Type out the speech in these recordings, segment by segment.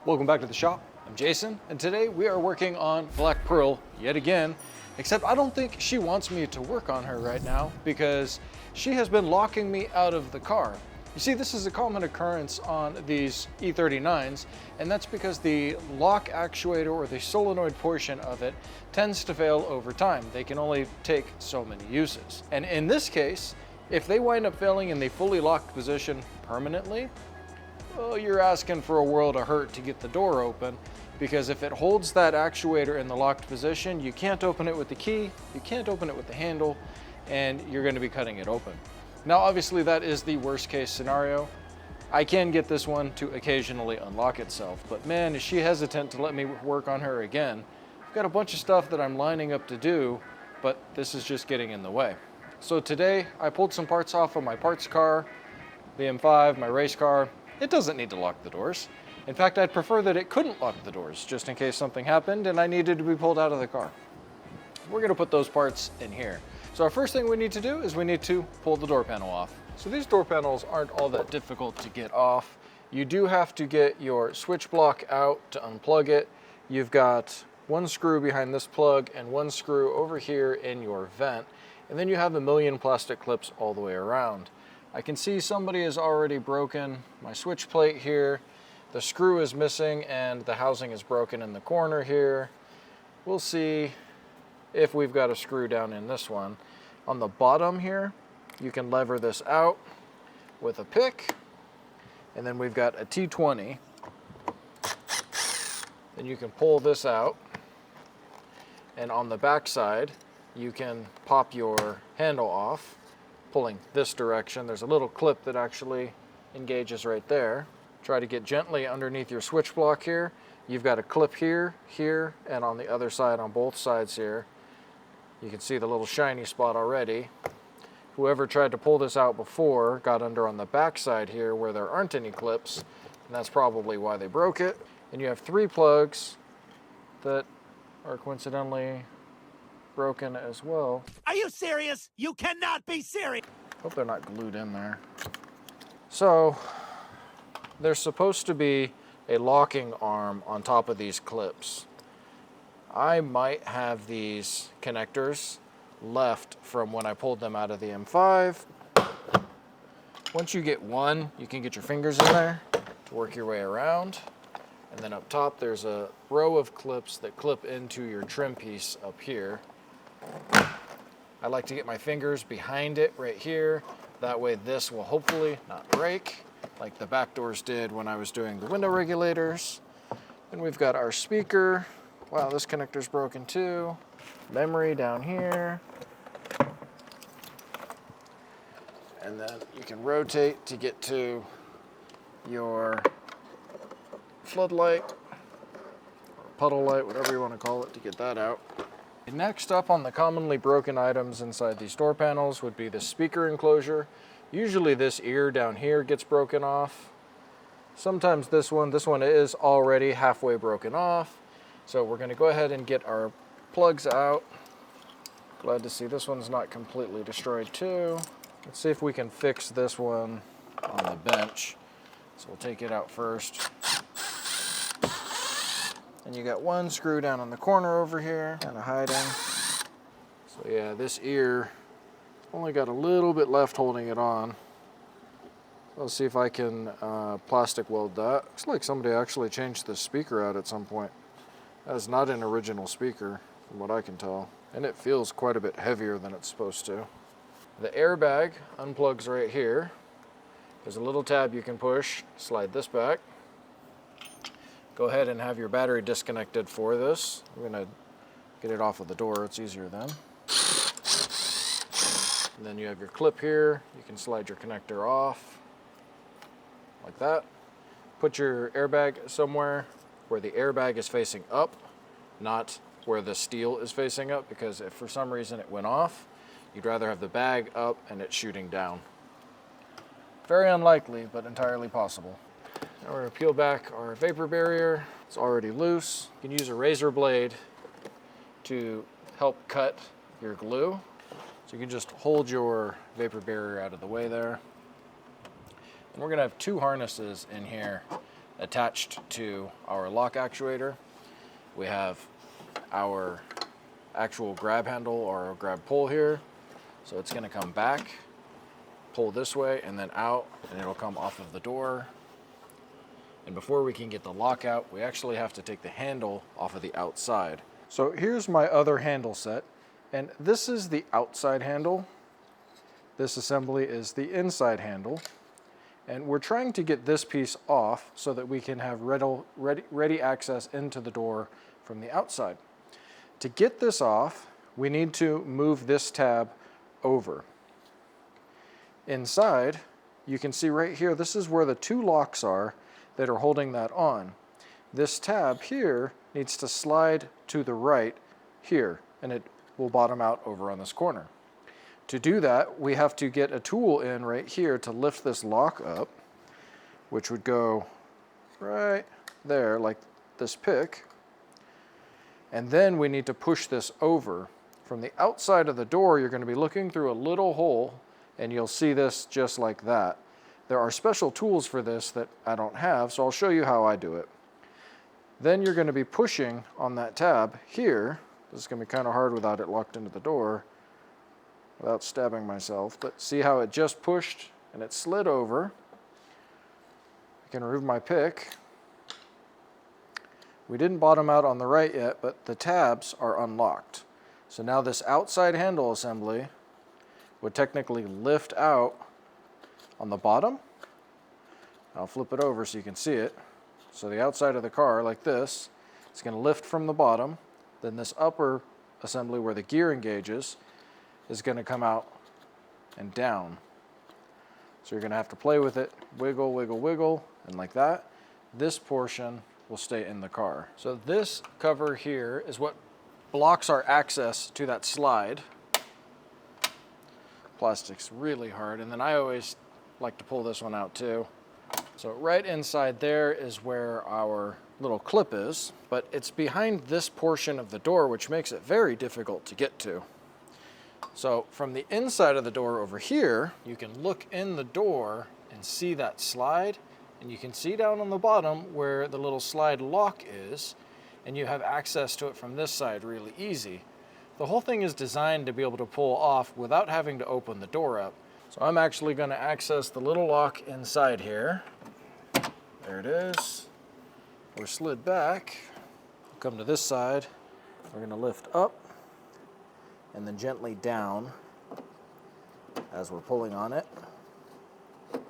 Welcome back to the shop. I'm Jason, and today we are working on Black Pearl yet again, except I don't think she wants me to work on her right now because she has been locking me out of the car. You see, this is a common occurrence on these E39s, and that's because the lock actuator or the solenoid portion of it tends to fail over time. They can only take so many uses. And in this case, if they wind up failing in the fully locked position permanently, well, you're asking for a world of hurt to get the door open, because if it holds that actuator in the locked position, you can't open it with the key, you can't open it with the handle, and you're going to be cutting it open. Now, obviously, that is the worst case scenario. I can get this one to occasionally unlock itself, but man, is she hesitant to let me work on her again. I've got a bunch of stuff that I'm lining up to do, but this is just getting in the way. So today, I pulled some parts off of my parts car, the M5, my race car. It doesn't need to lock the doors. In fact, I'd prefer that it couldn't lock the doors, just in case something happened and I needed to be pulled out of the car. We're gonna put those parts in here. So our first thing we need to do is we need to pull the door panel off. So these door panels aren't all that difficult to get off. You do have to get your switch block out to unplug it. You've got one screw behind this plug and one screw over here in your vent. And then you have a million plastic clips all the way around. I can see somebody has already broken my switch plate here. The screw is missing and the housing is broken in the corner here. We'll see if we've got a screw down in this one. On the bottom here, you can lever this out with a pick, and then we've got a T20. Then you can pull this out, and on the back side, you can pop your handle off, pulling this direction. There's a little clip that actually engages right there. Try to get gently underneath your switch block here. You've got a clip here, here, and on the other side on both sides here. You can see the little shiny spot already. Whoever tried to pull this out before got under on the back side here where there aren't any clips, and that's probably why they broke it. And you have 3 plugs that are coincidentally broken as well. Are you serious? You cannot be serious. Hope they're not glued in there. So there's supposed to be a locking arm on top of these clips. I might have these connectors left from when I pulled them out of the M5. Once you get one, you can get your fingers in there to work your way around. And then up top, there's a row of clips that clip into your trim piece up here. I like to get my fingers behind it right here. That way this will hopefully not break like the back doors did when I was doing the window regulators. Then we've got our speaker. Wow, this connector's broken too. Memory down here. And then you can rotate to get to your floodlight, or puddle light, whatever you want to call it, to get that out. Next up on the commonly broken items inside these door panels would be the speaker enclosure. Usually this ear down here gets broken off. Sometimes this one is already halfway broken off. So we're going to go ahead and get our plugs out. Glad to see this one's not completely destroyed too. Let's see if we can fix this one on the bench. So we'll take it out first. And you got one screw down in the corner over here, kind of hiding. So yeah, this ear only got a little bit left holding it on. Let's see if I can plastic weld that. Looks like somebody actually changed the speaker out at some point. That is not an original speaker, from what I can tell. And it feels quite a bit heavier than it's supposed to. The airbag unplugs right here. There's a little tab you can push, slide this back. Go ahead and have your battery disconnected for this. I'm gonna get it off of the door, it's easier then. And then you have your clip here. You can slide your connector off, like that. Put your airbag somewhere where the airbag is facing up, not where the steel is facing up, because if for some reason it went off, you'd rather have the bag up and it shooting down. Very unlikely, but entirely possible. Now we're gonna peel back our vapor barrier. It's already loose. You can use a razor blade to help cut your glue. So you can just hold your vapor barrier out of the way there. And we're gonna have 2 harnesses in here attached to our lock actuator. We have our actual grab handle or grab pull here. So it's going to come back, pull this way and then out, and it'll come off of the door. And before we can get the lock out, we actually have to take the handle off of the outside. So here's my other handle set, and this is the outside handle. This assembly is the inside handle. And we're trying to get this piece off so that we can have ready access into the door from the outside. To get this off, we need to move this tab over. Inside, you can see right here, this is where the two locks are that are holding that on. This tab here needs to slide to the right here, and it will bottom out over on this corner. To do that, we have to get a tool in right here to lift this lock up, which would go right there, like this pick. And then we need to push this over. From the outside of the door, you're going to be looking through a little hole, and you'll see this just like that. There are special tools for this that I don't have, so I'll show you how I do it. Then you're going to be pushing on that tab here. This is going to be kind of hard without it locked into the door, without stabbing myself, but see how it just pushed and it slid over. I can remove my pick. We didn't bottom out on the right yet, but the tabs are unlocked. So now this outside handle assembly would technically lift out on the bottom. I'll flip it over so you can see it. So the outside of the car, like this, it's going to lift from the bottom. Then this upper assembly where the gear engages is going to come out and down. So you're going to have to play with it, wiggle, wiggle, wiggle, and like that. This portion will stay in the car. So this cover here is what blocks our access to that slide. Plastic's really hard, and then I always like to pull this one out too. So right inside there is where our little clip is, but it's behind this portion of the door, which makes it very difficult to get to. So from the inside of the door over here, you can look in the door and see that slide, and you can see down on the bottom where the little slide lock is, and you have access to it from this side really easy. The whole thing is designed to be able to pull off without having to open the door up. So I'm actually going to access the little lock inside here. There it is. We're slid back. Come to this side. We're going to lift up and then gently down as we're pulling on it. Like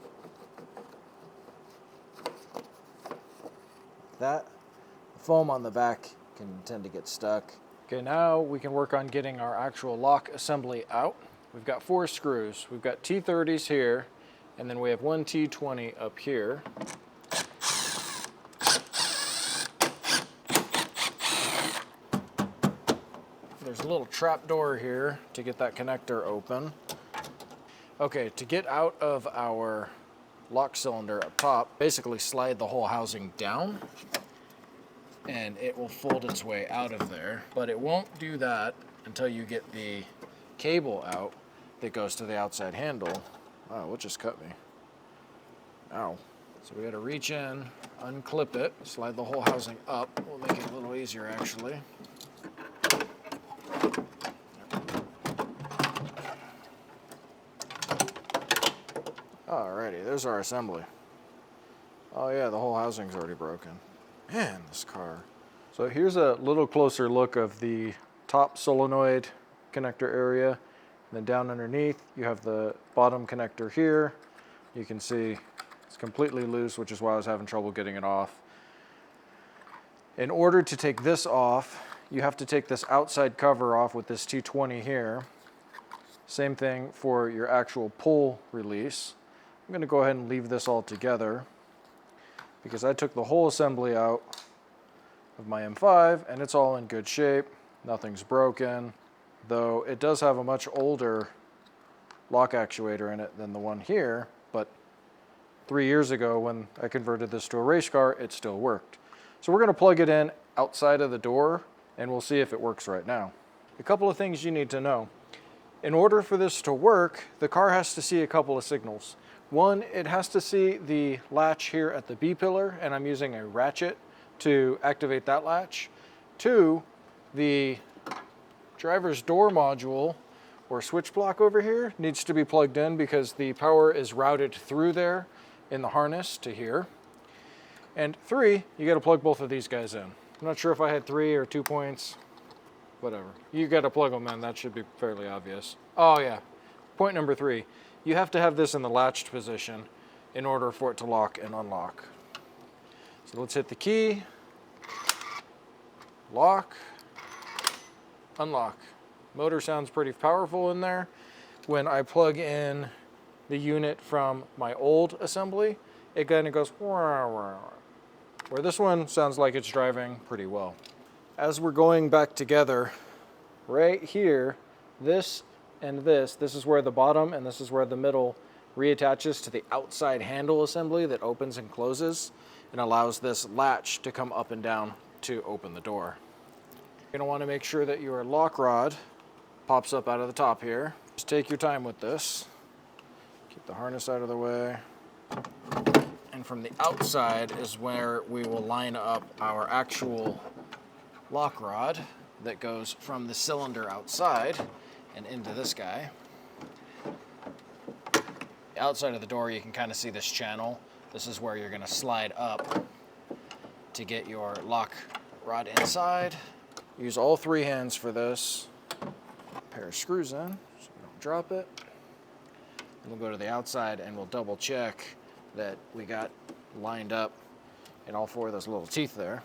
that. The foam on the back can tend to get stuck. Okay, now we can work on getting our actual lock assembly out. We've got 4 screws. We've got T30s here, and then we have 1 T20 up here. There's a little trap door here to get that connector open. Okay, to get out of our lock cylinder up top, basically slide the whole housing down, and it will fold its way out of there. But it won't do that until you get the cable out that goes to the outside handle. Wow, what just cut me? Ow. So we gotta reach in, unclip it, slide the whole housing up. We'll make it a little easier actually. Alrighty, there's our assembly. Oh yeah, the whole housing's already broken. Man, this car. So here's a little closer look of the top solenoid connector area. And then down underneath, you have the bottom connector here. You can see it's completely loose, which is why I was having trouble getting it off. In order to take this off, you have to take this outside cover off with this T20 here. Same thing for your actual pull release. I'm going to go ahead and leave this all together because I took the whole assembly out of my M5 and it's all in good shape. Nothing's broken, though it does have a much older lock actuator in it than the one here, but 3 years ago when I converted this to a race car, it still worked. So we're going to plug it in outside of the door and we'll see if it works right now. A couple of things you need to know. In order for this to work, the car has to see a couple of signals. One, it has to see the latch here at the B pillar, and I'm using a ratchet to activate that latch. Two, the driver's door module or switch block over here needs to be plugged in because the power is routed through there in the harness to here. And three, you got to plug both of these guys in. I'm not sure if I had 3 or 2 points, whatever. You got to plug them in, that should be fairly obvious. Oh yeah, point number 3. You have to have this in the latched position in order for it to lock and unlock. So let's hit the key, lock, unlock. Motor sounds pretty powerful in there. When I plug in the unit from my old assembly, it kind of goes where this one sounds like it's driving pretty well. As we're going back together, right here, this and this is where the bottom and this is where the middle reattaches to the outside handle assembly that opens and closes and allows this latch to come up and down to open the door. You're gonna want to make sure that your lock rod pops up out of the top here. Just take your time with this. Keep the harness out of the way. And from the outside is where we will line up our actual lock rod that goes from the cylinder outside and into this guy. The outside of the door, you can kind of see this channel. This is where you're going to slide up to get your lock rod inside. Use all 3 hands for this. Pair of screws in so you don't drop it. And we'll go to the outside and we'll double check that we got lined up in all 4 of those little teeth there.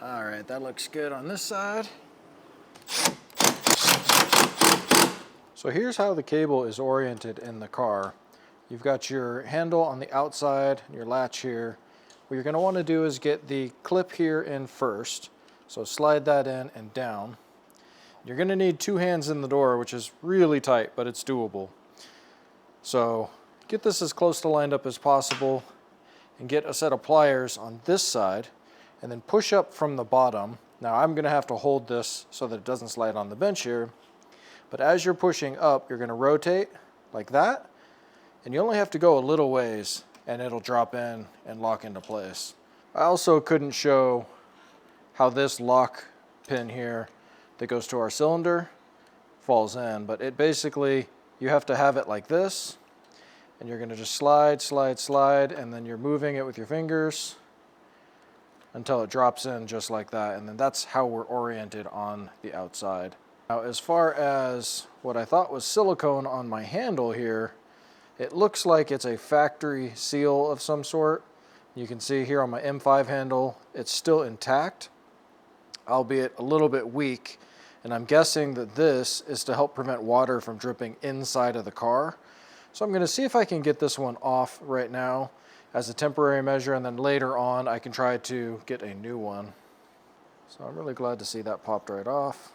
All right, that looks good on this side. So here's how the cable is oriented in the car. You've got your handle on the outside, your latch here. What you're going to want to do is get the clip here in first. So slide that in and down. You're going to need 2 hands in the door, which is really tight, but it's doable. So get this as close to lined up as possible and get a set of pliers on this side and then push up from the bottom. Now I'm going to have to hold this so that it doesn't slide on the bench here. But as you're pushing up, you're going to rotate like that. And you only have to go a little ways and it'll drop in and lock into place. I also couldn't show how this lock pin here that goes to our cylinder falls in, but it basically, you have to have it like this, and you're gonna just slide, slide, slide, and then you're moving it with your fingers until it drops in just like that, and then that's how we're oriented on the outside. Now, as far as what I thought was silicone on my handle here, it looks like it's a factory seal of some sort. You can see here on my M5 handle, it's still intact, albeit a little bit weak. And I'm guessing that this is to help prevent water from dripping inside of the car. So I'm gonna see if I can get this one off right now as a temporary measure, and then later on I can try to get a new one. So I'm really glad to see that popped right off.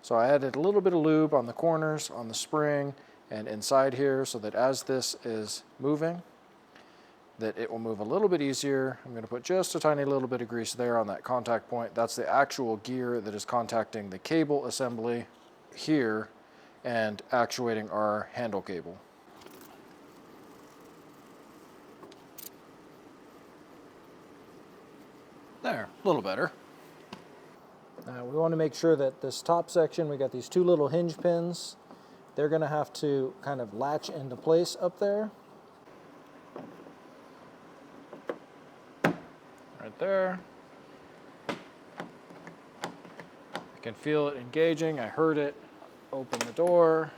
So I added a little bit of lube on the corners, on the spring, and inside here so that as this is moving, that it will move a little bit easier. I'm going to put just a tiny little bit of grease there on that contact point. That's the actual gear that is contacting the cable assembly here and actuating our handle cable. There, a little better. Now we want to make sure that this top section, we got these 2 little hinge pins. They're going to have to kind of latch into place up there. Right there. I can feel it engaging. I heard it open the door.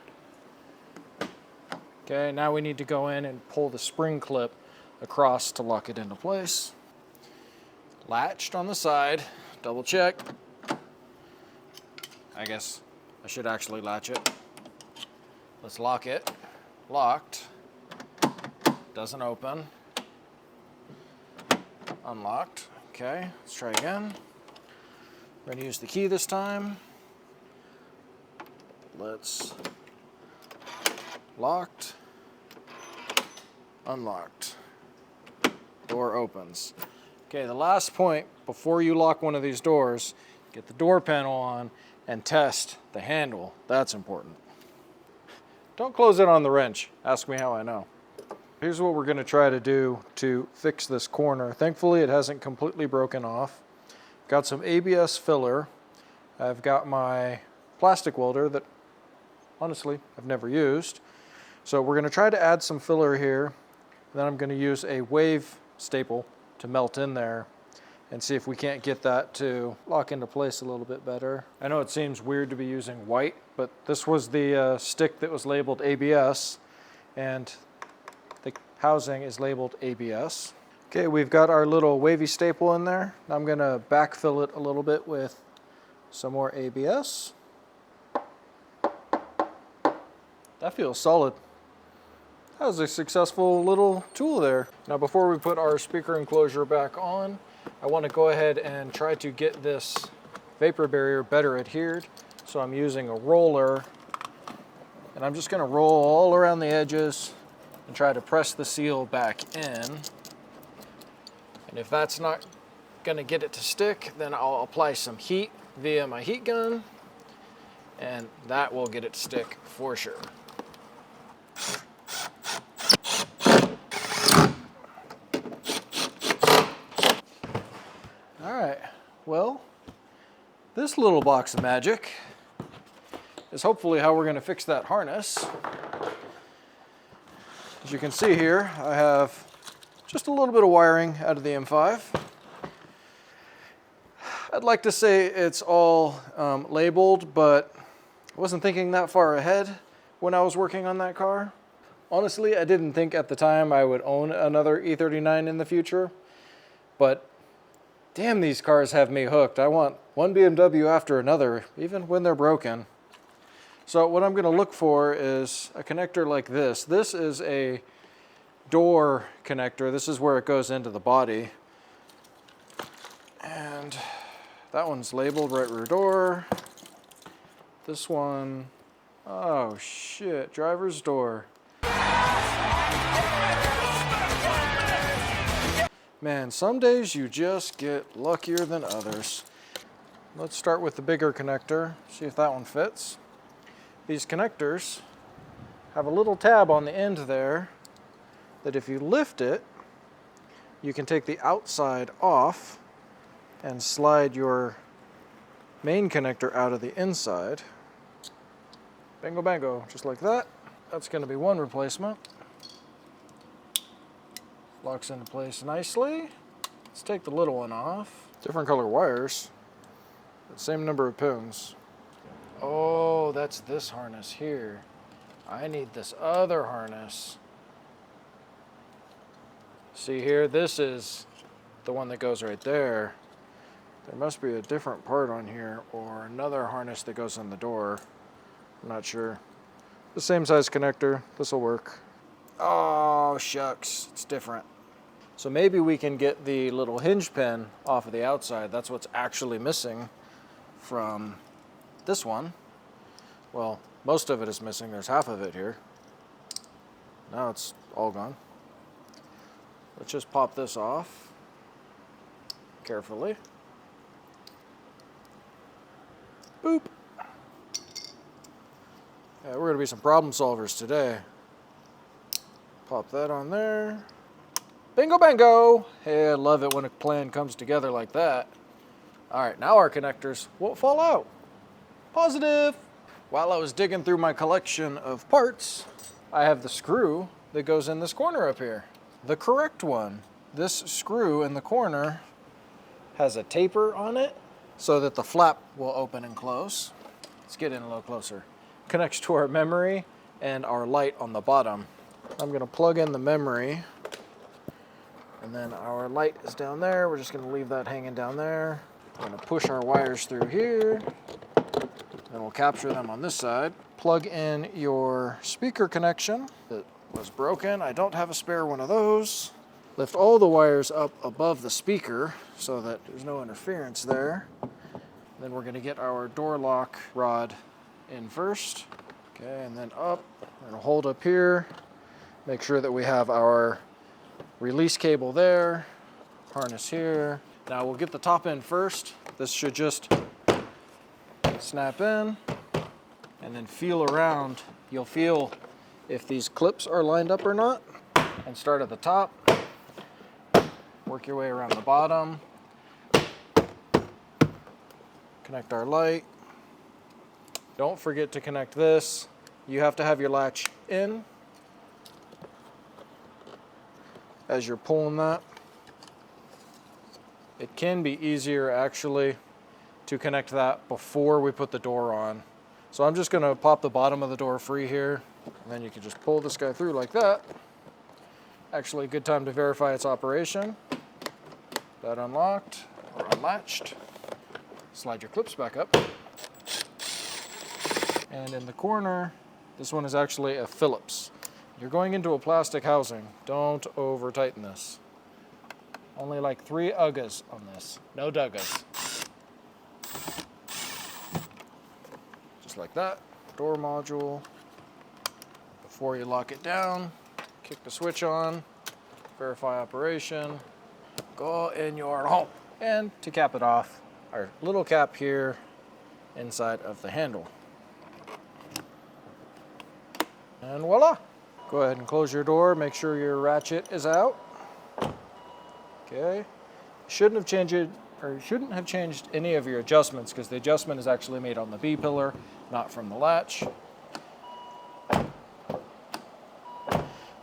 Okay, now we need to go in and pull the spring clip across to lock it into place. Latched on the side, double check. I guess I should actually latch it. Let's lock it. Locked. Doesn't open. Unlocked. Okay, let's try again. We're going to use the key this time. Let's locked. Unlocked. Door opens. Okay, the last point before you lock one of these doors, get the door panel on and test the handle. That's important. Don't close it on the wrench. Ask me how I know. Here's what we're going to try to do to fix this corner. Thankfully, it hasn't completely broken off. Got some ABS filler. I've got my plastic welder that, honestly, I've never used. So we're going to try to add some filler here. Then I'm going to use a wave staple to melt in there and see if we can't get that to lock into place a little bit better. I know it seems weird to be using white, but this was the stick that was labeled ABS, and the housing is labeled ABS. Okay, we've got our little wavy staple in there. I'm gonna backfill it a little bit with some more ABS. That feels solid. That was a successful little tool there. Now before we put our speaker enclosure back on, I want to go ahead and try to get this vapor barrier better adhered. So I'm using a roller, and I'm just going to roll all around the edges and try to press the seal back in. And if that's not going to get it to stick, then I'll apply some heat via my heat gun, and that will get it to stick for sure. Alright, well, this little box of magic is hopefully how we're going to fix that harness. As you can see here, I have just a little bit of wiring out of the M5. I'd like to say it's all labeled, but I wasn't thinking that far ahead when I was working on that car. Honestly, I didn't think at the time I would own another E39 in the future, but damn, these cars have me hooked. I want one BMW after another, even when they're broken. So what I'm going to look for is a connector like this. This is a door connector. This is where it goes into the body. And that one's labeled right rear door. This one, oh shit, driver's door. Man, some days you just get luckier than others. Let's start with the bigger connector, see if that one fits. These connectors have a little tab on the end there that if you lift it, you can take the outside off and slide your main connector out of the inside. Bingo bango, just like that. That's going to be one replacement. Locks into place nicely. Let's take the little one off. Different color wires, but same number of pins. Oh, that's this harness here. I need this other harness. See here, this is the one that goes right there. There must be a different part on here or another harness that goes on the door. I'm not sure. The same size connector, this will work. Oh, shucks, it's different. So maybe we can get the little hinge pin off of the outside. That's what's actually missing from this one. Well, most of it is missing. There's half of it here. Now it's all gone. Let's just pop this off carefully. Boop. Yeah, we're gonna be some problem solvers today. Pop that on there. Bingo bango! Hey, I love it when a plan comes together like that. All right, now our connectors won't fall out. Positive! While I was digging through my collection of parts, I have the screw that goes in this corner up here. The correct one. This screw in the corner has a taper on it so that the flap will open and close. Let's get in a little closer. Connects to our memory and our light on the bottom. I'm gonna plug in the memory, and then our light is down there. We're just gonna leave that hanging down there. We're gonna push our wires through here, then we'll capture them on this side. Plug in your speaker connection that was broken. I don't have a spare one of those. Lift all the wires up above the speaker so that there's no interference there. Then we're gonna get our door lock rod in first. Okay, and then up. We're gonna hold up here. Make sure that we have our release cable there, harness here. Now we'll get the top in first. This should just snap in and then feel around. You'll feel if these clips are lined up or not. and start at the top. Work your way around the bottom. Connect our light. Don't forget to connect this. You have to have your latch in as you're pulling that. It can be easier actually to connect that before we put the door on. So I'm just gonna pop the bottom of the door free here, and then you can just pull this guy through like that. Actually, a good time to verify its operation. That unlocked or unlatched. Slide your clips back up. And in the corner, this one is actually a Phillips. You're going into a plastic housing. Don't over tighten this. Only like 3 uggas on this, no duggas. Just like that, door module. Before you lock it down, kick the switch on, verify operation, go in your home. And to cap it off, our little cap here inside of the handle. And voila! Go ahead and close your door, make sure your ratchet is out. Okay. Shouldn't have changed any of your adjustments because the adjustment is actually made on the B pillar, not from the latch.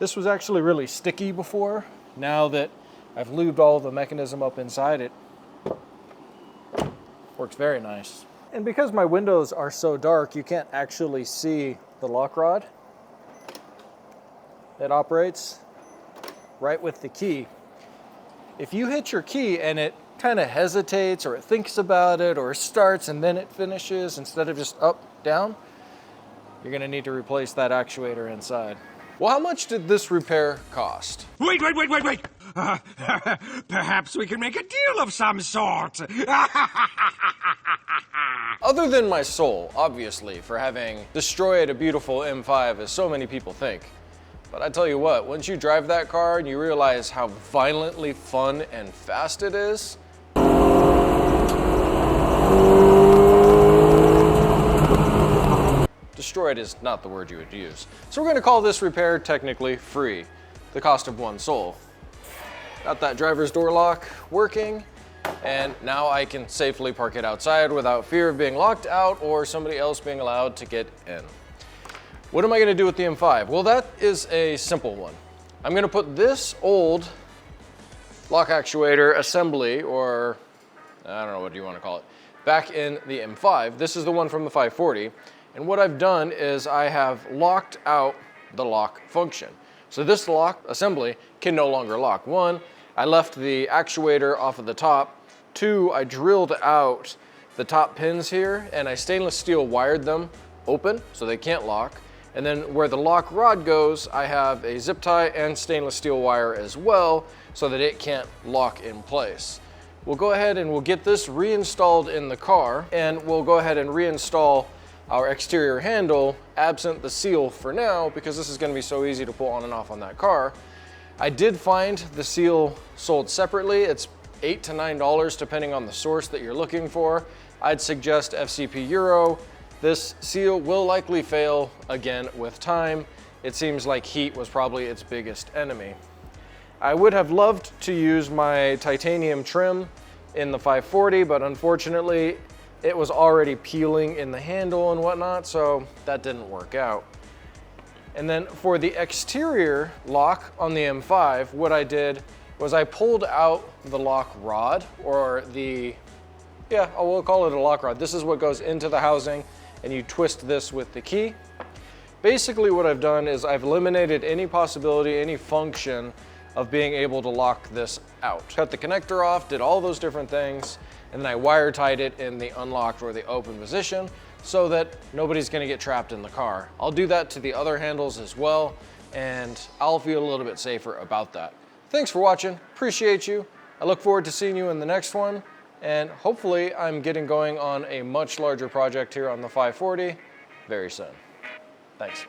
This was actually really sticky before. Now that I've lubed all the mechanism up inside, it works very nice. And because my windows are so dark, you can't actually see the lock rod. It operates right with the key. If you hit your key and it kind of hesitates or it thinks about it or starts and then it finishes instead of just up, down, you're gonna need to replace that actuator inside. Well, how much did this repair cost? Wait! Perhaps we can make a deal of some sort. Other than my soul, obviously, for having destroyed a beautiful M5 as so many people think. But I tell you what, once you drive that car and you realize how violently fun and fast it is, destroyed is not the word you would use. So we're gonna call this repair technically free, the cost of one soul. Got that driver's door lock working, and now I can safely park it outside without fear of being locked out or somebody else being allowed to get in. What am I gonna do with the M5? Well, that is a simple one. I'm gonna put this old lock actuator assembly, or I don't know, what do you wanna call it, back in the M5. This is the one from the 540. And what I've done is I have locked out the lock function. So this lock assembly can no longer lock. 1, I left the actuator off of the top. 2, I drilled out the top pins here and I stainless steel wired them open so they can't lock. And then where the lock rod goes, I have a zip tie and stainless steel wire as well so that it can't lock in place. We'll go ahead and we'll get this reinstalled in the car, and we'll go ahead and reinstall our exterior handle absent the seal for now because this is going to be so easy to pull on and off on that car. I did find the seal sold separately. It's $8 to $9 depending on the source that you're looking for. I'd suggest FCP Euro. This seal will likely fail again with time. It seems like heat was probably its biggest enemy. I would have loved to use my titanium trim in the 540, but unfortunately it was already peeling in the handle and whatnot, so that didn't work out. And then for the exterior lock on the M5, what I did was I pulled out the lock rod, or we'll call it a lock rod. This is what goes into the housing, and you twist this with the key. Basically what I've done is I've eliminated any possibility, any function of being able to lock this out. Cut the connector off, did all those different things, and then I wire tied it in the unlocked or the open position so that nobody's gonna get trapped in the car. I'll do that to the other handles as well, and I'll feel a little bit safer about that. Thanks for watching, appreciate you. I look forward to seeing you in the next one, and hopefully I'm getting going on a much larger project here on the 540 very soon. Thanks.